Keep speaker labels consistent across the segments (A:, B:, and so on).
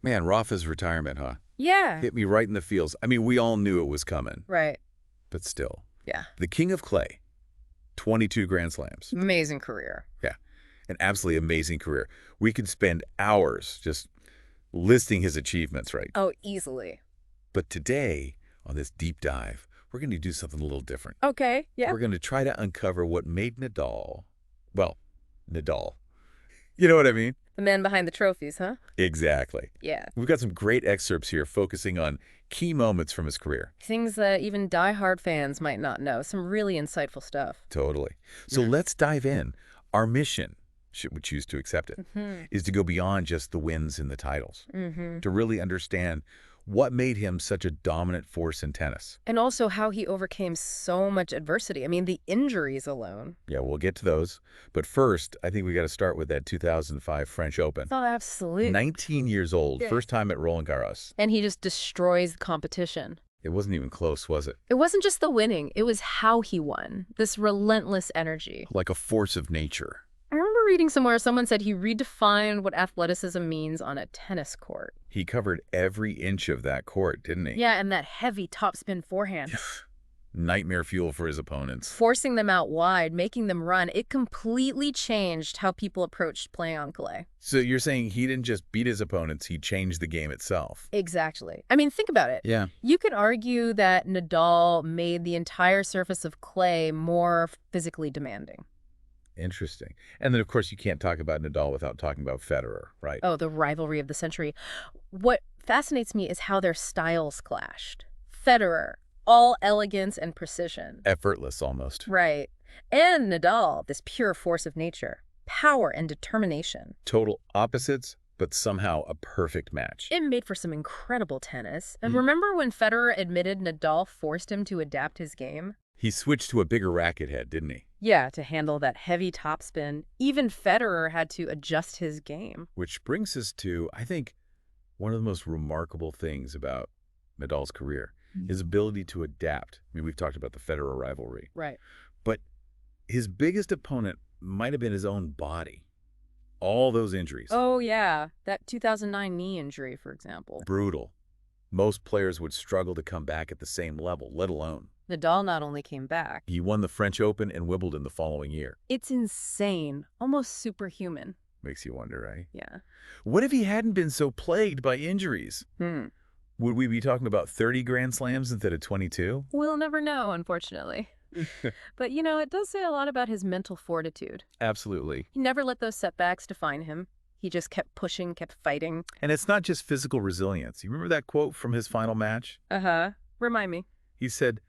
A: Man, Rafa's retirement, huh?
B: Yeah.
A: Hit me right in the feels. I mean, we all knew it was coming,
B: Right.
A: but still.
B: Yeah.
A: The king of clay, 22 Grand Slams.
B: Amazing career.
A: Yeah, an absolutely amazing career. We could spend hours just listing his achievements, right?
B: Oh, easily.
A: But today, on this deep dive, we're going to do something a little different.
B: Okay. Yeah.
A: We're going to try to uncover what made Nadal, well, Nadal. You know what I mean?
B: The man behind the trophies, huh?
A: Exactly.
B: Yeah.
A: We've got some great excerpts here focusing on key moments from his career.
B: Things that even die-hard fans might not know. Some really insightful stuff.
A: Totally. So let's dive in. Our mission, should we choose to accept it, is to go beyond just the wins and the titles, to really understand what made him such a dominant force in tennis.
B: And also how he overcame so much adversity. I mean, the injuries alone.
A: Yeah, we'll get to those. But first, I think we got to start with that 2005 French Open.
B: Oh, absolutely.
A: 19 years old,
B: Yeah.
A: first time at Roland Garros.
B: And he just destroys the competition.
A: It wasn't even close, was it?
B: It wasn't just the winning. It was how he won. This relentless energy.
A: Like a force of nature.
B: I remember reading somewhere someone said he redefined what athleticism means on a tennis court.
A: He covered every inch of that court, didn't he?
B: Yeah, and that heavy topspin forehand.
A: Nightmare fuel for his opponents.
B: Forcing them out wide, making them run, it completely changed how people approached playing on clay.
A: So you're saying he didn't just beat his opponents, he changed the game itself.
B: Exactly. I mean, think about it.
A: Yeah.
B: You could argue that Nadal made the entire surface of clay more physically demanding.
A: Interesting. And then, of course, you can't talk about Nadal without talking about Federer, right?
B: Oh, the rivalry of the century. What fascinates me is how their styles clashed. Federer, all elegance and precision.
A: Effortless, almost.
B: Right. And Nadal, this pure force of nature, power and determination.
A: Total opposites, but somehow a perfect match.
B: It made for some incredible tennis. And remember when Federer admitted Nadal forced him to adapt his game?
A: He switched to a bigger racket head, didn't he?
B: Yeah, to handle that heavy topspin. Even Federer had to adjust his game.
A: Which brings us to, I think, one of the most remarkable things about Nadal's career, his ability to adapt. I mean, we've talked about the Federer rivalry.
B: Right.
A: But his biggest opponent might have been his own body. All those injuries.
B: Oh, yeah. That 2009 knee injury, for example.
A: Brutal. Most players would struggle to come back at the same level, let alone.
B: Nadal not only came back.
A: He won the French Open and Wimbledon the following year.
B: It's insane. Almost superhuman.
A: Makes you wonder, right?
B: Yeah.
A: What if he hadn't been so plagued by injuries? Would we be talking about 30 Grand Slams instead of 22?
B: We'll never know, unfortunately. But, you know, it does say a lot about his mental fortitude.
A: Absolutely.
B: He never let those setbacks define him. He just kept pushing, kept fighting.
A: And it's not just physical resilience. You remember that quote from his final match?
B: Uh-huh. Remind me.
A: He said,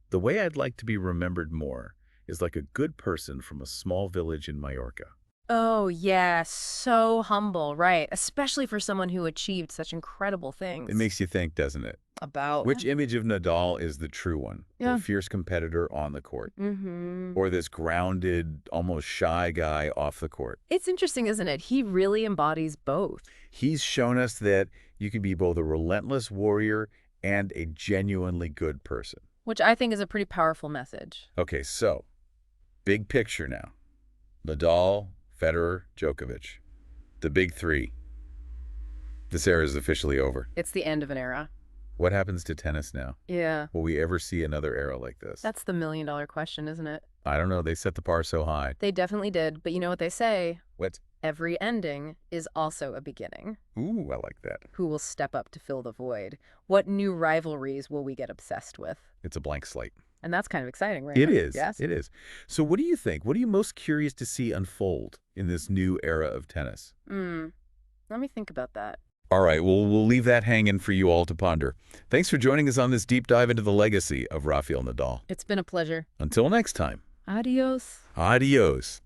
A: "The way I'd like to be remembered more is like a good person from a small village in Mallorca."
B: Oh, yeah. So humble, right? Especially for someone who achieved such incredible things.
A: It makes you think, doesn't it?
B: About
A: Which image of Nadal is the true one?
B: Yeah.
A: The fierce competitor on the court?
B: Mm-hmm.
A: Or this grounded, almost shy guy off the court?
B: It's interesting, isn't it? He really embodies both.
A: He's shown us that you can be both a relentless warrior and a genuinely good person.
B: Which I think is a pretty powerful message.
A: Okay, so, big picture now. Nadal, Federer, Djokovic. The big three. This era is officially over.
B: It's the end of an era.
A: What happens to tennis now?
B: Yeah.
A: Will we ever see another era like this?
B: That's the million-dollar question, isn't it?
A: I don't know. They set the bar so high.
B: They definitely did. But you know what they say?
A: What?
B: Every ending is also a beginning.
A: Ooh, I like that.
B: Who will step up to fill the void? What new rivalries will we get obsessed with?
A: It's a blank slate.
B: And that's kind of exciting, right?
A: It is.
B: Yes.
A: It is. So what do you think? What are you most curious to see unfold in this new era of tennis?
B: Let me think about that.
A: All right, well, we'll leave that hanging for you all to ponder. Thanks for joining us on this deep dive into the legacy of Rafael Nadal.
B: It's been a pleasure.
A: Until next time.
B: Adios.
A: Adios.